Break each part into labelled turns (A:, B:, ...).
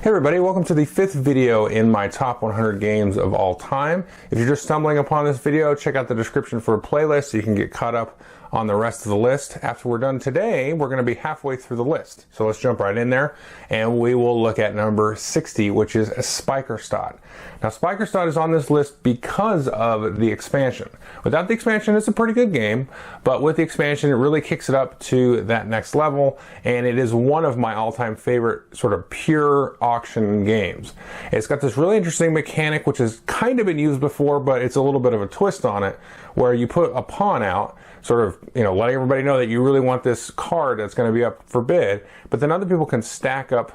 A: Hey everybody, welcome to the 5th video in my top 100 games of all time. If you're just stumbling upon this video, check out the description for a playlist so you can get caught up on the rest of the list. After we're done today, we're going to be halfway through the list. So let's jump right in there and we will look at number 60, which is Speicherstadt. Now Speicherstadt is on this list because of the expansion. Without the expansion, it's a pretty good game, but with the expansion, it really kicks it up to that next level, and it is one of my all-time favorite sort of pure auction games. It's got this really interesting mechanic, which has kind of been used before, but it's a little bit of a twist on it, where you put a pawn out, sort of, letting everybody know that you really want this card that's going to be up for bid, but then other people can stack up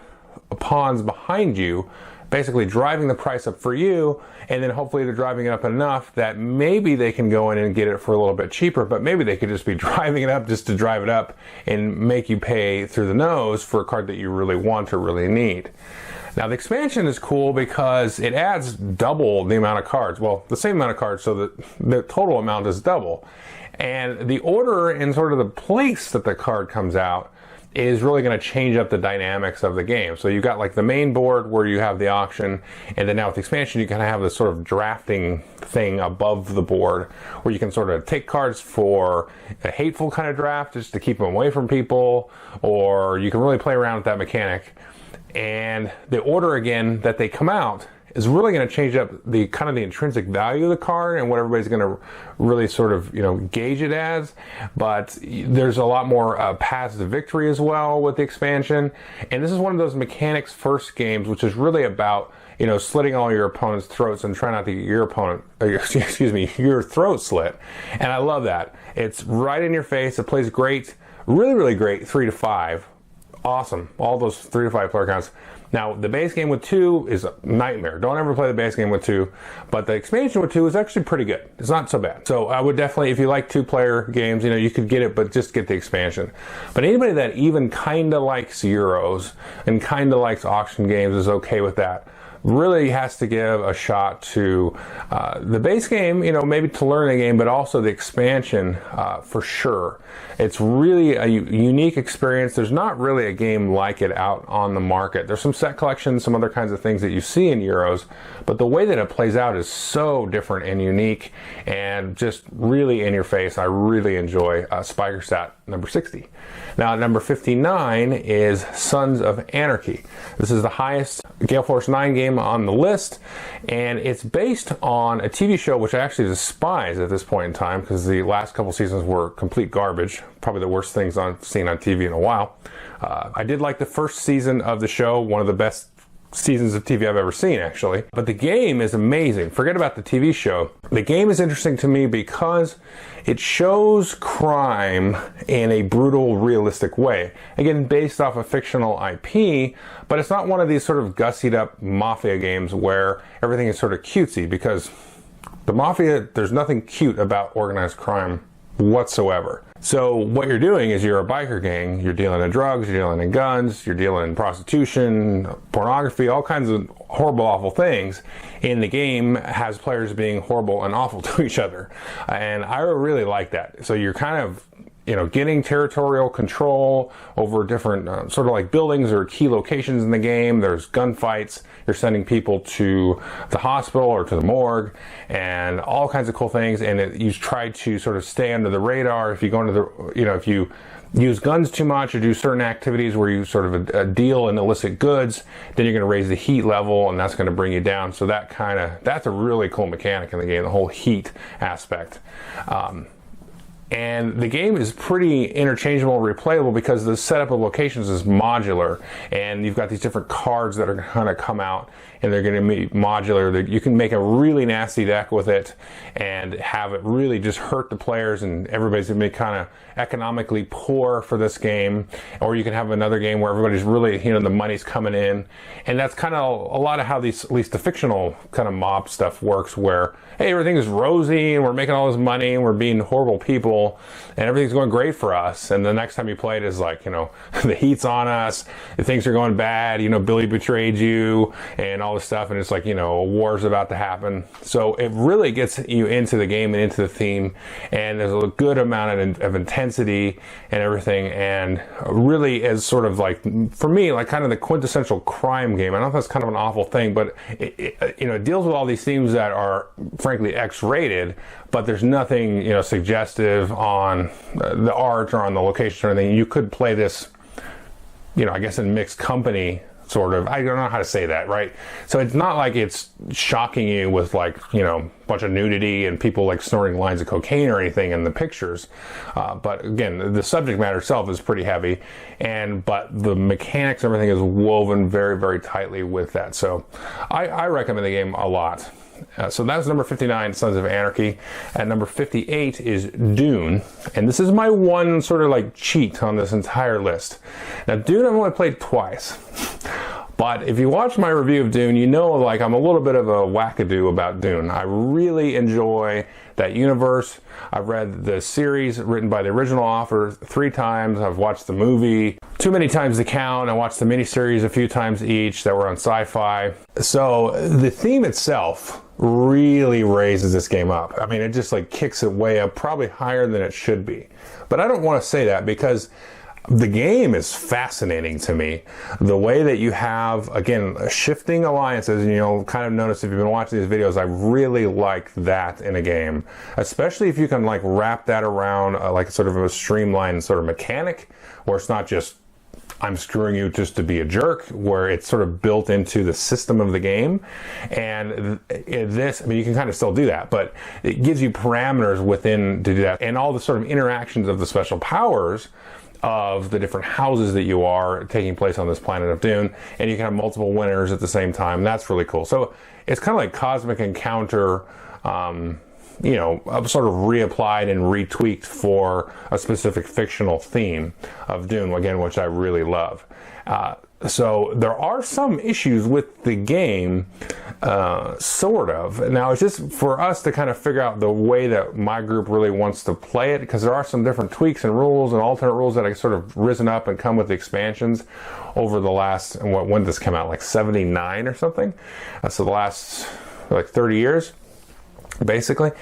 A: pawns behind you, basically driving the price up for you, and then hopefully they're driving it up enough that maybe they can go in and get it for a little bit cheaper, but maybe they could just be driving it up just to drive it up and make you pay through the nose for a card that you really want or really need. Now the expansion is cool because it adds double the amount of cards. Well, the same amount of cards, so that the total amount is double. And the order and sort of the place that the card comes out is really going to change up the dynamics of the game. So you've got like the main board where you have the auction, and then now with the expansion you kind of have this sort of drafting thing above the board where you can sort of take cards for a hateful kind of draft just to keep them away from people, or you can really play around with that mechanic. And the order again that they come out is really going to change up the kind of the intrinsic value of the card and what everybody's going to really sort of gauge it as. But there's a lot more paths to victory as well with the expansion, and this is one of those mechanics first games which is really about slitting all your opponent's throats and try not to get your opponent your throat slit. And I love that. It's right in your face. It plays great, really great 3 to 5. Awesome. All those 3 to 5 player counts. Now, the base game with 2 is a nightmare. Don't ever play the base game with 2. But the expansion with 2 is actually pretty good. It's not so bad. So I would definitely, if you like 2-player games, you could get it, but just get the expansion. But anybody that even kind of likes Euros and kind of likes auction games is okay with that. Really has to give a shot to the base game, maybe to learn the game, but also the expansion for sure. It's really a unique experience. There's not really a game like it out on the market. There's some set collections, some other kinds of things that you see in Euros, but the way that it plays out is so different and unique and just really in your face. I really enjoy Speicherstadt number 60. Now number 59 is Sons of Anarchy. This is the highest Gale Force 9 game on the list, and it's based on a TV show which I actually despise at this point in time because the last couple seasons were complete garbage, probably the worst things I've seen on TV in a while. I did like the first season of the show, one of the best seasons of TV I've ever seen, actually. But the game is amazing. Forget about the TV show. The game is interesting to me because it shows crime in a brutal, realistic way. Again, based off a fictional IP, but it's not one of these sort of gussied up mafia games where everything is sort of cutesy, because the mafia, there's nothing cute about organized crime whatsoever. So what you're doing is you're a biker gang, you're dealing in drugs, you're dealing in guns, you're dealing in prostitution, pornography, all kinds of horrible, awful things. And the game has players being horrible and awful to each other. And I really like that. So you're kind of getting territorial control over different sort of like buildings or key locations in the game. There's gunfights. You're sending people to the hospital or to the morgue and all kinds of cool things. And you try to sort of stay under the radar. If you go into the, if you use guns too much or do certain activities where you sort of deal in illicit goods, then you're going to raise the heat level and that's going to bring you down. So that's a really cool mechanic in the game, the whole heat aspect. And the game is pretty interchangeable and replayable because the setup of locations is modular, and you've got these different cards that are going to come out and they're going to be modular. You can make a really nasty deck with it and have it really just hurt the players, and everybody's going to be kind of economically poor for this game. Or you can have another game where everybody's really, the money's coming in. And that's kind of a lot of how these, at least the fictional kind of mob stuff works, where, hey, everything is rosy and we're making all this money and we're being horrible people. wonderful, and everything's going great for us. And the next time you play it is like, you know, the heat's on us, things are going bad, you know, Billy betrayed you and all this stuff, and it's like, you know, a war's about to happen. So it really gets you into the game and into the theme, and there's a good amount of intensity and everything, and really is sort of like, for me, like kind of the quintessential crime game. I don't know if that's kind of an awful thing, but it deals with all these themes that are frankly X-rated, but there's nothing, you know, suggestive on the art or on the location or anything. You could play this, you know, I guess in mixed company, sort of. I don't know how to say that, right? So it's not like it's shocking you with, like, you know, a bunch of nudity and people like snorting lines of cocaine or anything in the pictures. But again, the subject matter itself is pretty heavy, but the mechanics and everything is woven very, very tightly with that. So I recommend the game a lot. So that was number 59, Sons of Anarchy. At number 58 is Dune, and this is my one sort of like cheat on this entire list. Now, Dune I've only played twice, but if you watch my review of Dune, you know, like, I'm a little bit of a wackadoo about Dune. I really enjoy that universe. I've read the series written by the original author 3 times. I've watched the movie too many times to count. I watched the miniseries a few times each that were on Sci-Fi. So the theme itself really raises this game up. I mean, it just like kicks it way up, probably higher than it should be. But I don't want to say that, because the game is fascinating to me. The way that you have, again, shifting alliances, you know, kind of notice if you've been watching these videos, I really like that in a game, especially if you can like wrap that around like sort of a streamlined sort of mechanic, where it's not just, I'm screwing you just to be a jerk, where it's sort of built into the system of the game. And this, I mean, you can kind of still do that, but it gives you parameters within to do that, and all the sort of interactions of the special powers of the different houses that you are taking place on this planet of Dune, and you can have multiple winners at the same time. That's really cool. So it's kind of like Cosmic Encounter, you know, sort of reapplied and retweaked for a specific fictional theme of Dune, again, which I really love. So there are some issues with the game, sort of. Now, it's just for us to kind of figure out the way that my group really wants to play it, because there are some different tweaks and rules and alternate rules that have sort of risen up and come with the expansions over the last, when did this come out, like 79 or something? So the last like 30 years, basically.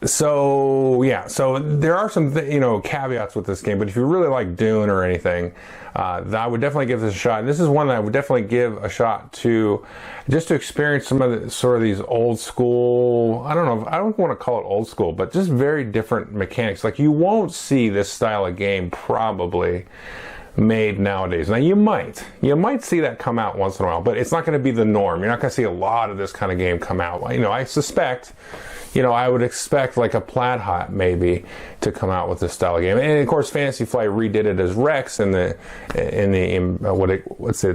A: So yeah, so there are some you know, caveats with this game, but if you really like Dune or anything, I would definitely give this a shot. And this is one that I would definitely give a shot to, just to experience some of the sort of these old school, I don't want to call it old school, but just very different mechanics. Like, you won't see this style of game probably made nowadays. Now, you might see that come out once in a while, but it's not going to be the norm. You're not going to see a lot of this kind of game come out. You know, I suspect, you know, I would expect like a Plaid Hat maybe to come out with this style of game. And of course, Fantasy Flight redid it as Rex in the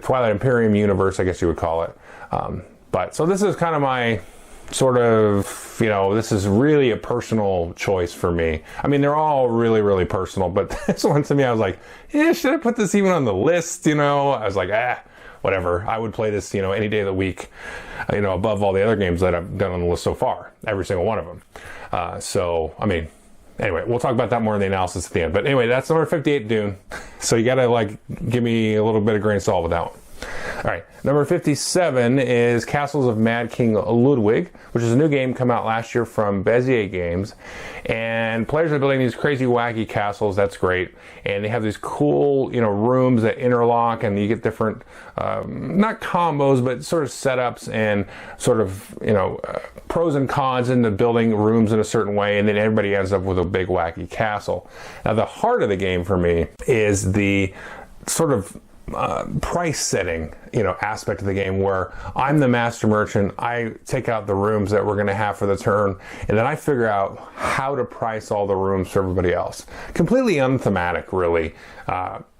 A: Twilight Imperium universe, I guess you would call it. But so this is kind of my sort of, you know, this is really a personal choice for me. I mean, they're all really, really personal, but this one to me, I was like, yeah, should I put this even on the list? You know, I was like, whatever. I would play this, you know, any day of the week, you know, above all the other games that I've done on the list so far, every single one of them. So, I mean, anyway, we'll talk about that more in the analysis at the end. But anyway, that's number 58, Dune. So you got to like give me a little bit of grain of salt with that one. All right, number 57 is Castles of Mad King Ludwig, which is a new game come out last year from Bezier Games. And players are building these crazy, wacky castles. That's great. And they have these cool, you know, rooms that interlock, and you get different, not combos, but sort of setups and sort of, you know, pros and cons into building rooms in a certain way. And then everybody ends up with a big, wacky castle. Now, the heart of the game for me is the sort of price setting, you know, aspect of the game, where I'm the master merchant. I take out the rooms that we're going to have for the turn, and then I figure out how to price all the rooms for everybody else. Completely unthematic, really,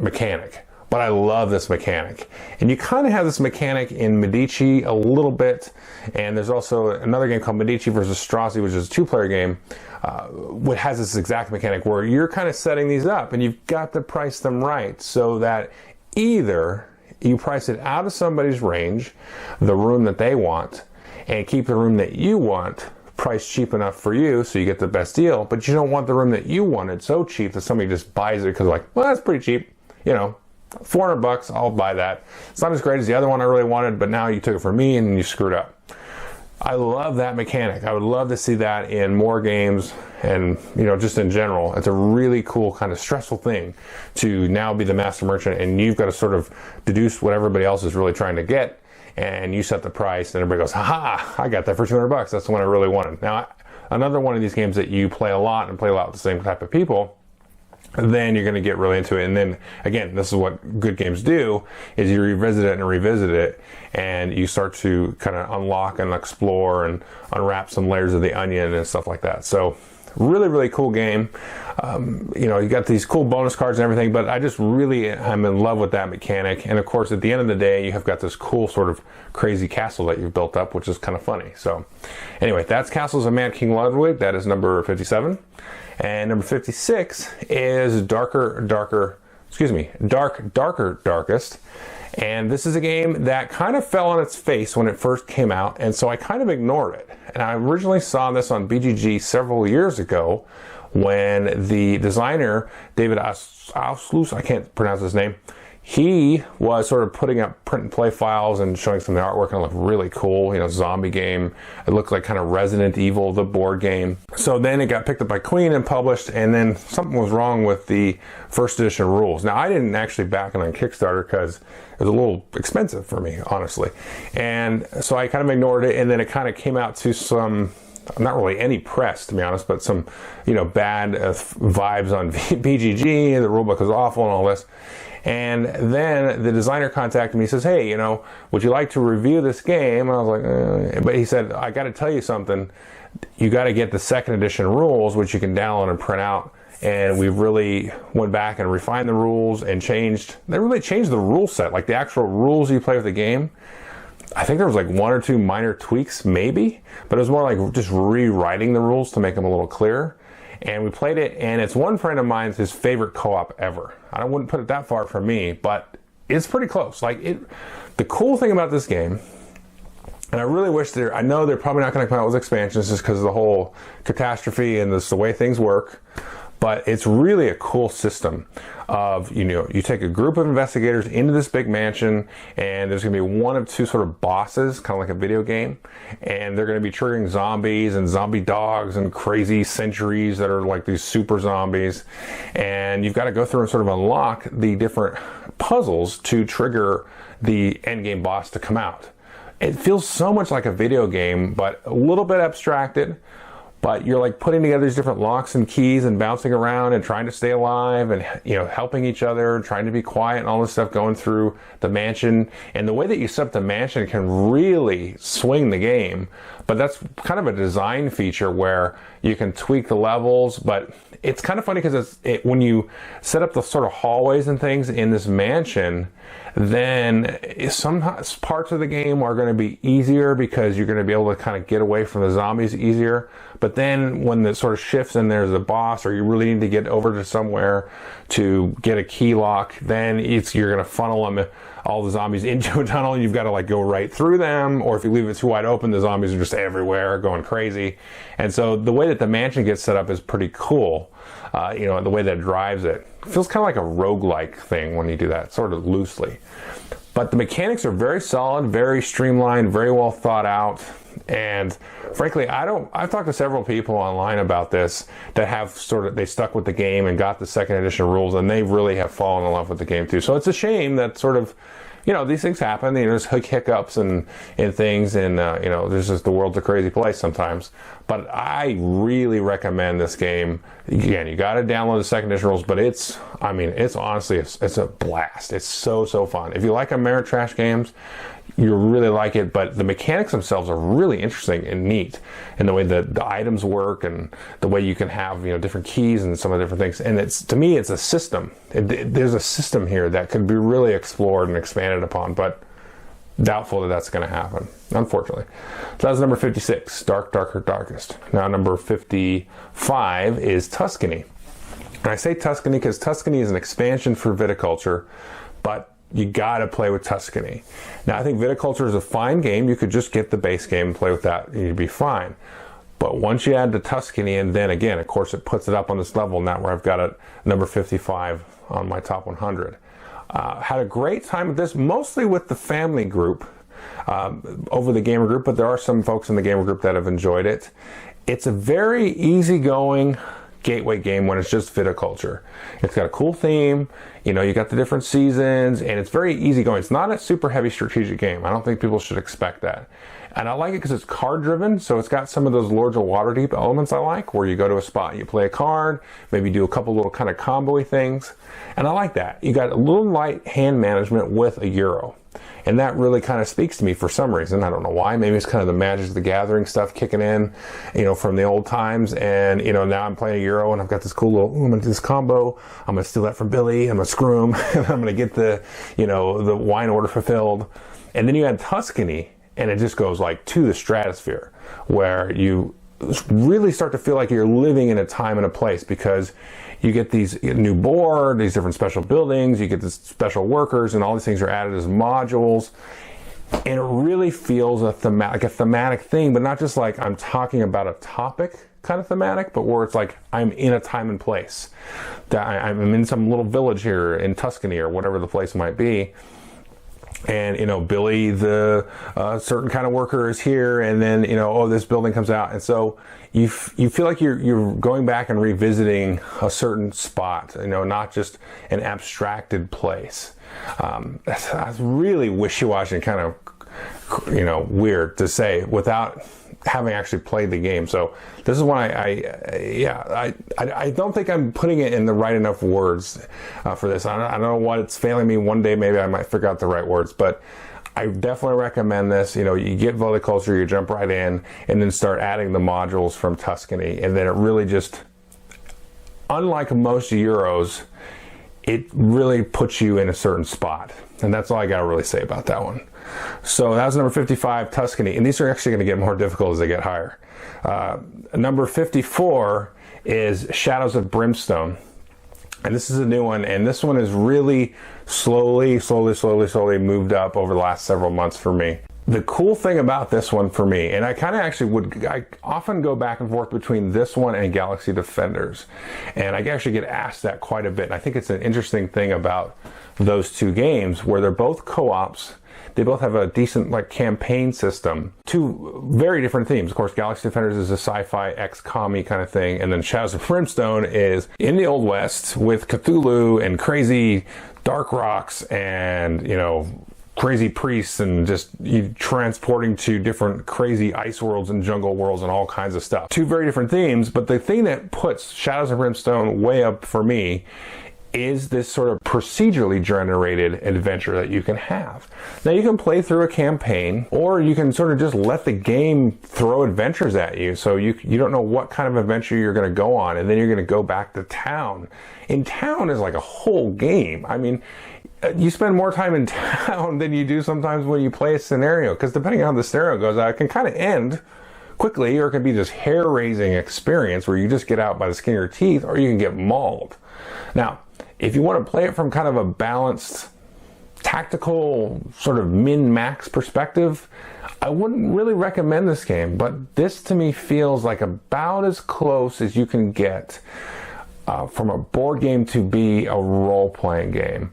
A: mechanic. But I love this mechanic. And you kind of have this mechanic in Medici a little bit, and there's also another game called Medici versus Strozzi, which is a 2-player game, which has this exact mechanic where you're kind of setting these up, and you've got to price them right so that either you price it out of somebody's range, the room that they want, and keep the room that you want, priced cheap enough for you so you get the best deal, but you don't want the room that you wanted so cheap that somebody just buys it because like, well, that's pretty cheap, you know, $400, I'll buy that. It's not as great as the other one I really wanted, but now you took it from me and you screwed up. I love that mechanic. I would love to see that in more games and, you know, just in general. It's a really cool kind of stressful thing to now be the master merchant, and you've got to sort of deduce what everybody else is really trying to get, and you set the price and everybody goes, haha, I got that for $200. That's the one I really wanted. Now, another one of these games that you play a lot and play a lot with the same type of people, then you're going to get really into it. And then again, this is what good games do, is you revisit it and you start to kind of unlock and explore and unwrap some layers of the onion and stuff like that. So really, really cool game. You know, you got these cool bonus cards and everything, but I just really am in love with that mechanic. And of course, at the end of the day, you have got this cool sort of crazy castle that you've built up, which is kind of funny. So anyway, that's Castles of Mad King Ludwig. That is number 57. And number 56 is Darker, Darkest. And this is a game that kind of fell on its face when it first came out, and so I kind of ignored it. And I originally saw this on BGG several years ago when the designer, David Auslus, I can't pronounce his name, he was sort of putting up print and play files and showing some of the artwork, and it looked really cool, you know, zombie game. It looked like kind of Resident Evil, the board game. So then it got picked up by Queen and published, and then something was wrong with the first edition rules. Now, I didn't actually back it on Kickstarter because it was a little expensive for me, honestly. And so I kind of ignored it, and then it kind of came out to some, not really any press, to be honest, but some, you know, bad vibes on BGG. The rulebook was awful and all this. And then the designer contacted me. He says, hey, you know, would you like to review this game? And I was like, but he said, I got to tell you something. You got to get the second edition rules, which you can download and print out. And we really went back and refined the rules and they really changed the rule set, like the actual rules you play with the game. I think there was like one or two minor tweaks, maybe, but it was more like just rewriting the rules to make them a little clearer. And we played it, and it's one friend of mine's his favorite co-op ever. I wouldn't put it that far from me, but it's pretty close. Like the cool thing about this game, and I really wish I know they're probably not going to come out with expansions just because of the whole catastrophe and the way things work. But it's really a cool system of, you know, you take a group of investigators into this big mansion, and there's going to be one of two sort of bosses, kind of like a video game, and they're going to be triggering zombies and zombie dogs and crazy sentries that are like these super zombies, and you've got to go through and sort of unlock the different puzzles to trigger the end game boss to come out. It feels so much like a video game, but a little bit abstracted. But you're like putting together these different locks and keys and bouncing around and trying to stay alive and, you know, helping each other, trying to be quiet and all this stuff going through the mansion. And the way that you set up the mansion can really swing the game. But that's kind of a design feature where you can tweak the levels. But it's kind of funny because when you set up the sort of hallways and things in this mansion, then some parts of the game are going to be easier because you're going to be able to kind of get away from the zombies easier. But then when it sort of shifts and there's a boss, or you really need to get over to somewhere to get a key lock, then you're going to funnel them, all the zombies, into a tunnel, and you've got to like go right through them. Or if you leave it too wide open, the zombies are just everywhere going crazy. And so the way that the mansion gets set up is pretty cool. You know, the way that it drives it feels kind of like a roguelike thing when you do that, sort of loosely. But the mechanics are very solid, very streamlined, very well thought out. And frankly, I've talked to several people online about this that have they stuck with the game and got the second edition rules, and they really have fallen in love with the game too. So it's a shame that sort of, you know, these things happen. You know, there's hiccups and things, and you know, there's just, the world's a crazy place sometimes. But I really recommend this game. Again, you got to download the second edition rules, but it's honestly, it's a blast. It's so fun. If you like Ameritrash games, you really like it, but the mechanics themselves are really interesting and neat, and the way that the items work and the way you can have, you know, different keys and some of the different things. And to me, it's a system. There's a system here that could be really explored and expanded upon, but doubtful that that's going to happen, unfortunately. So that's number 56, Darkest. Now number 55 is Tuscany. And I say Tuscany because Tuscany is an expansion for viticulture, but you gotta play with Tuscany. Now, I think Viticulture is a fine game. You could just get the base game and play with that, and you'd be fine. But once you add the Tuscany, and then again, of course, it puts it up on this level now where I've got it number 55 on my top 100. Had a great time with this, mostly with the family group over the gamer group, but there are some folks in the gamer group that have enjoyed it. It's a very easygoing gateway game when it's just viticulture. It's got a cool theme, you know, you got the different seasons, and it's very easygoing. It's not a super heavy strategic game. I don't think people should expect that. And I like it because it's card driven, so it's got some of those Lords of Waterdeep elements I like, where you go to a spot, you play a card, maybe do a couple little kind of combo-y things, and I like that. You got a little light hand management with a Euro. And that really kind of speaks to me for some reason. I don't know why. Maybe it's kind of the Magic of the Gathering stuff kicking in, you know, from the old times. And, you know, now I'm playing a Euro and I've got this cool little, I'm going to do this combo. I'm going to steal that from Billy. I'm going to screw him. And I'm going to get the, you know, the wine order fulfilled. And then you add Tuscany and it just goes like to the stratosphere where you really start to feel like you're living in a time and a place, because you get these new board, these different special buildings, you get the special workers, and all these things are added as modules. And it really feels like a thematic thing, but not just like I'm talking about a topic kind of thematic, but where it's like I'm in a time and place. That I'm in some little village here in Tuscany or whatever the place might be. And, you know, Billy, the certain kind of worker is here, and then, you know, oh, this building comes out. And so you feel like you're going back and revisiting a certain spot, you know, not just an abstracted place. That's really wishy-washy and kind of, you know, weird to say without having actually played the game. So this is why I don't think I'm putting it in the right enough words for this. I don't know what it's failing me. One day maybe I might figure out the right words, but I definitely recommend this. You know, you get viticulture, you jump right in, and then start adding the modules from Tuscany, and then it really just, unlike most Euros, it really puts you in a certain spot. And that's all I gotta really say about that one. So that was number 55, Tuscany. And these are actually gonna get more difficult as they get higher. Number 54 is Shadows of Brimstone. And this is a new one, and this one is really slowly moved up over the last several months for me. The cool thing about this one for me, and I kind of actually I often go back and forth between this one and Galaxy Defenders. And I actually get asked that quite a bit. And I think it's an interesting thing about those two games where they're both co-ops. They both have a decent like campaign system. Two very different themes. Of course, Galaxy Defenders is a sci-fi ex-commie kind of thing, and then Shadows of Brimstone is in the Old West with Cthulhu and crazy dark rocks and, you know, crazy priests and just you transporting to different crazy ice worlds and jungle worlds and all kinds of stuff. Two very different themes, but the thing that puts Shadows of Brimstone way up for me is this sort of procedurally generated adventure that you can have. Now you can play through a campaign, or you can sort of just let the game throw adventures at you, so you don't know what kind of adventure you're going to go on, and then you're going to go back to town. In town is like a whole game. I mean, you spend more time in town than you do sometimes when you play a scenario, because depending on how the scenario goes out, it can kind of end quickly, or it can be this hair-raising experience where you just get out by the skin of your teeth, or you can get mauled. Now, if you want to play it from kind of a balanced, tactical, sort of min-max perspective, I wouldn't really recommend this game, but this to me feels like about as close as you can get from a board game to be a role-playing game.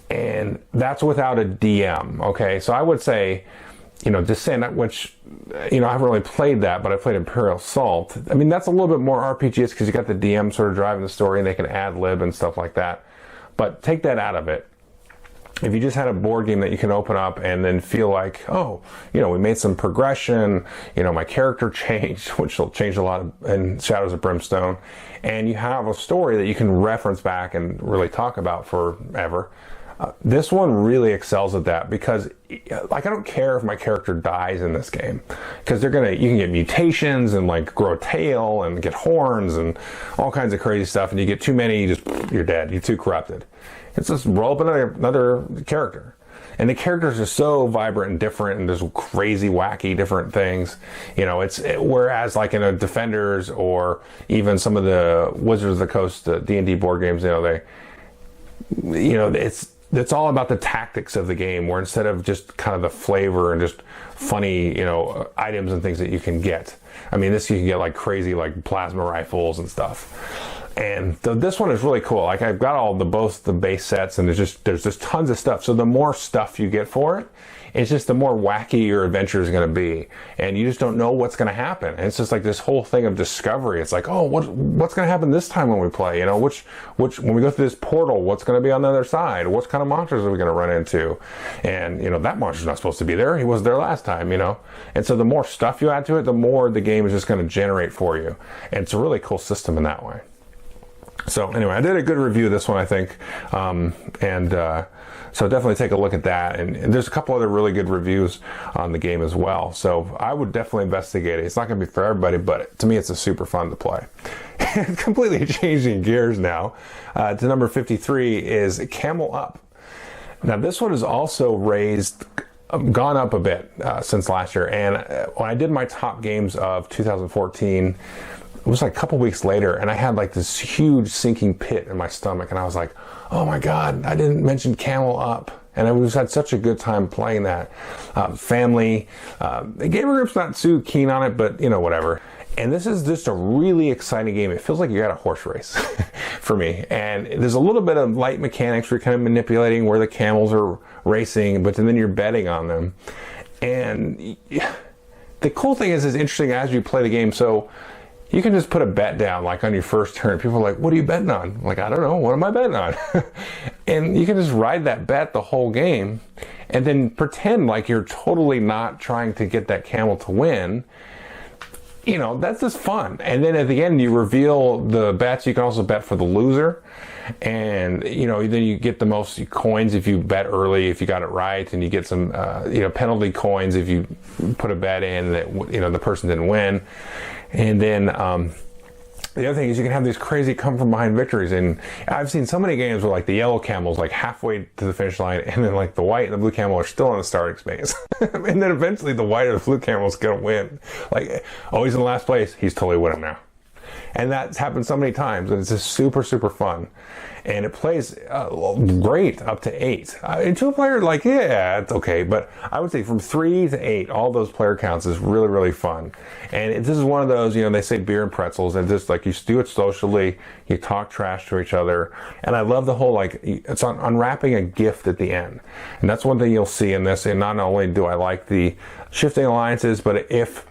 A: And that's without a DM, okay? So I would say, you know, Descent, which, you know, I haven't really played that, but I played Imperial Assault. I mean, that's a little bit more RPGs because you got the DM sort of driving the story and they can ad lib and stuff like that. But take that out of it. If you just had a board game that you can open up and then feel like, oh, you know, we made some progression, you know, my character changed, which will change a lot in Shadows of Brimstone, and you have a story that you can reference back and really talk about forever. This one really excels at that because, like, I don't care if my character dies in this game because you can get mutations and like grow a tail and get horns and all kinds of crazy stuff, and you get too many, you're dead. You're too corrupted. It's just roll up another character. And the characters are so vibrant and different, and there's crazy, wacky, different things. You know, whereas like in a Defenders or even some of the Wizards of the Coast D&D board games, it's all about the tactics of the game, where instead of just kind of the flavor and just funny, you know, items and things that you can get. I mean, this you can get like crazy, like plasma rifles and stuff. And this one is really cool. Like, I've got both the base sets, and there's just tons of stuff. So the more stuff you get for it, it's just the more wacky your adventure is going to be, and you just don't know what's going to happen. And it's just like this whole thing of discovery. It's like, oh, what's going to happen this time when we play? You know, which when we go through this portal, what's going to be on the other side? What kind of monsters are we going to run into? And you know, that monster's not supposed to be there. He was there last time. You know, and so the more stuff you add to it, the more the game is just going to generate for you. And it's a really cool system in that way. So anyway, I did a good review of this one, I think, so definitely take a look at that. And there's a couple other really good reviews on the game as well. So I would definitely investigate it. It's not going to be for everybody, but to me, it's a super fun to play. Completely changing gears now to number 53 is Camel Up. Now this one is also gone up a bit since last year. And when I did my top games of 2014, it was like a couple weeks later, and I had like this huge sinking pit in my stomach, and I was like, oh my God, I didn't mention Camel Up. And I just had such a good time playing that. Family, the gamer group's not too keen on it, but you know, whatever. And this is just a really exciting game. It feels like you got a horse race for me. And there's a little bit of light mechanics where you're kind of manipulating where the camels are racing, but then you're betting on them. And the cool thing is, it's interesting as you play the game. So you can just put a bet down, like on your first turn. People are like, what are you betting on? I'm like, I don't know. What am I betting on? And you can just ride that bet the whole game and then pretend like you're totally not trying to get that camel to win. You know, that's just fun. And then at the end, you reveal the bets. You can also bet for the loser. And, you know, then you get the most coins if you bet early, if you got it right. And you get some, you know, penalty coins if you put a bet in that, you know, the person didn't win. And then the other thing is you can have these crazy come from behind victories. And I've seen so many games where like the yellow camel's like halfway to the finish line, and then like the white and the blue camel are still in the starting space. And then eventually the white or the blue camel's gonna win. Like, oh, he's in last place, he's totally winning now. And that's happened so many times, and it's just super, super fun. And it plays great up to 8. In 2-player, like, yeah, it's okay. But I would say from 3 to 8, all those player counts is really, really fun. And this is one of those, you know, they say beer and pretzels, and just like you do it socially, you talk trash to each other. And I love the whole, like, it's on unwrapping a gift at the end. And that's one thing you'll see in this. And not only do I like the shifting alliances, but if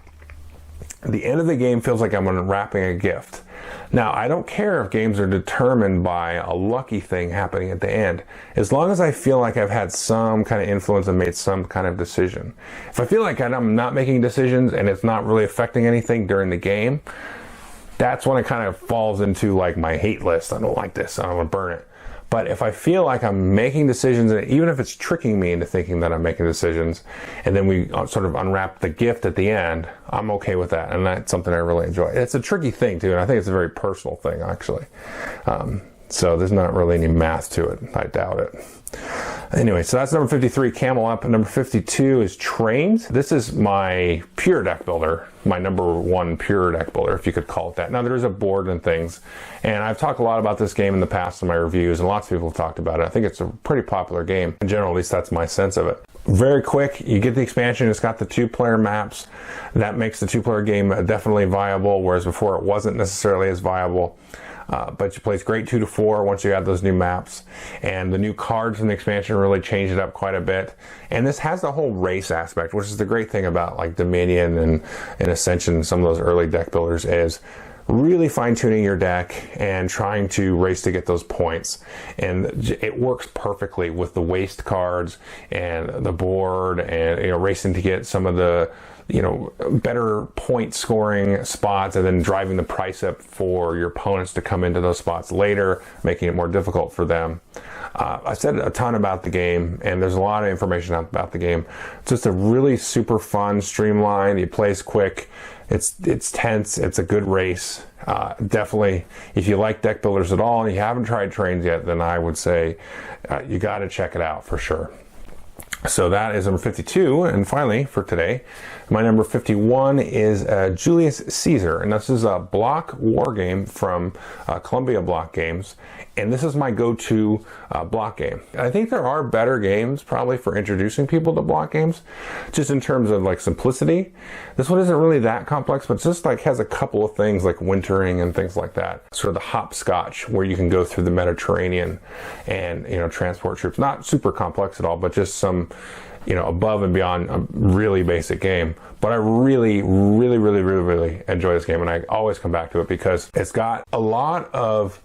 A: the end of the game feels like I'm unwrapping a gift. Now, I don't care if games are determined by a lucky thing happening at the end, as long as I feel like I've had some kind of influence and made some kind of decision. If I feel like I'm not making decisions and it's not really affecting anything during the game, that's when it kind of falls into like my hate list. I don't like this, I want to burn it. But if I feel like I'm making decisions, and even if it's tricking me into thinking that I'm making decisions, and then we sort of unwrap the gift at the end, I'm okay with that. And that's something I really enjoy. It's a tricky thing too, and I think it's a very personal thing actually. So there's not really any math to it. I doubt it. Anyway, so that's number 53, Camel Up. Number 52 is Trained. This is my pure deck builder, my number 1 pure deck builder, if you could call it that. Now, there is a board and things, and I've talked a lot about this game in the past in my reviews, and lots of people have talked about it. I think it's a pretty popular game. In general, at least that's my sense of it. Very quick, you get the expansion, it's got the 2-player maps. That makes the 2-player game definitely viable, whereas before it wasn't necessarily as viable. But you plays great 2 to 4 once you add those new maps, and the new cards in the expansion really changed it up quite a bit. And this has the whole race aspect, which is the great thing about like Dominion and Ascension, some of those early deck builders, is really fine-tuning your deck and trying to race to get those points. And it works perfectly with the waste cards and the board, and you know, racing to get some of the, you know, better point scoring spots, and then driving the price up for your opponents to come into those spots later, making it more difficult for them. I said a ton about the game, and there's a lot of information about the game. It's just a really super fun, streamlined, it plays quick, it's tense, it's a good race. Definitely, if you like deck builders at all and you haven't tried Trains yet, then I would say you got to check it out for sure. So that is number 52, and finally for today, my number 51 is Julius Caesar, and this is a block war game from Columbia Block Games, And this is my go-to block game. I think there are better games probably for introducing people to block games, just in terms of like simplicity. This one isn't really that complex, but just like has a couple of things like wintering and things like that. Sort of the hopscotch where you can go through the Mediterranean and, you know, transport troops. Not super complex at all, but just some, you know, above and beyond a really basic game. But I really enjoy this game, and I always come back to it because it's got a lot of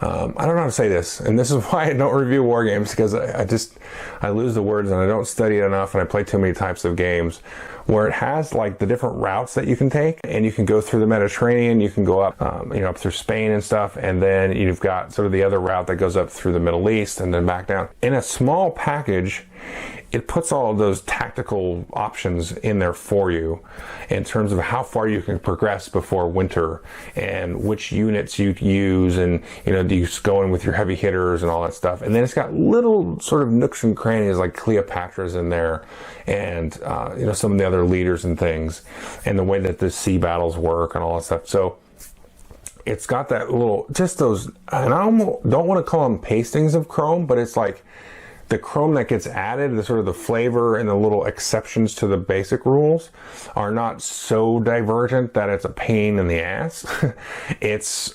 A: I don't know how to say this, and this is why I don't review war games, because I lose the words and I don't study it enough, and I play too many types of games, where it has like the different routes that you can take, and you can go through the Mediterranean, you can go up, you know, up through Spain and stuff, and then you've got sort of the other route that goes up through the Middle East and then back down. In a small package, it puts all of those tactical options in there for you in terms of how far you can progress before winter and which units you use, and, you know, do you go in with your heavy hitters and all that stuff. And then it's got little sort of nooks and crannies like Cleopatra's in there, and you know, some of the other leaders and things, and the way that the sea battles work and all that stuff. So it's got that little, just those, and I almost don't want to call them pastings of Chrome, but it's like the Chrome that gets added, the sort of the flavor and the little exceptions to the basic rules are not so divergent that it's a pain in the ass. It's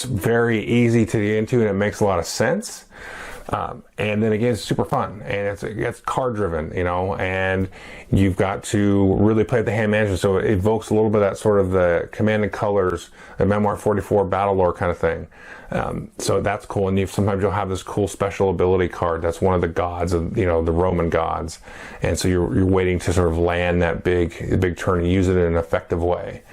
A: very easy to get into, and it makes a lot of sense. And then again, it's super fun, and it's card driven, you know, and you've got to really play with the hand management, so it evokes a little bit of that sort of the Command and Colors, the Memoir 44 battle lore kind of thing. So that's cool, and sometimes you'll have this cool special ability card that's one of the gods of, you know, the Roman gods, and so you're waiting to sort of land that big turn and use it in an effective way.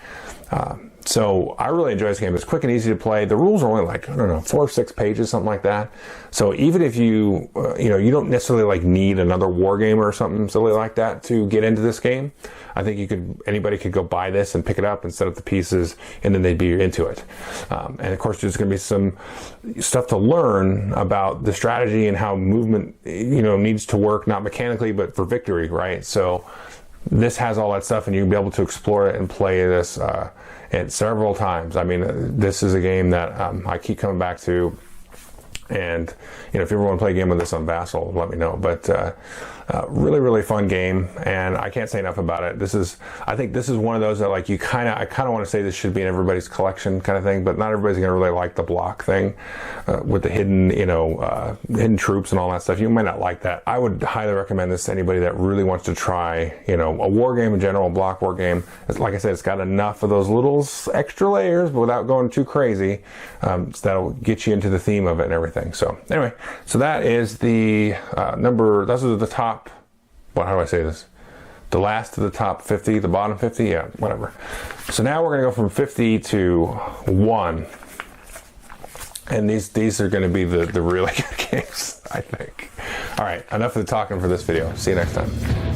A: So I really enjoy this game. It's quick and easy to play. The rules are only like, I don't know, 4 or 6 pages, something like that. So even if you, you know, you don't necessarily like need another war game or something silly like that to get into this game. I think anybody could go buy this and pick it up and set up the pieces, and then they'd be into it. And of course, there's going to be some stuff to learn about the strategy and how movement, you know, needs to work, not mechanically, but for victory, right? So this has all that stuff, and you'll be able to explore it and play this and several times. I mean, this is a game that I keep coming back to, and, you know, if you ever want to play a game with this on Vassal, let me know. But really fun game, and I can't say enough about it. I think this is one of those that, like, I kind of want to say this should be in everybody's collection kind of thing, but not everybody's going to really like the block thing with the hidden, you know, hidden troops and all that stuff. You might not like that. I would highly recommend this to anybody that really wants to try, you know, a war game in general, a block war game. Like I said, it's got enough of those little extra layers, but without going too crazy, so that'll get you into the theme of it and everything. So anyway, so that is the those are the top, how do I say this? The last of the top 50, the bottom 50, yeah, whatever. So now we're going to go from 50 to 1. And these are going to be the really good games, I think. All right, enough of the talking for this video. See you next time.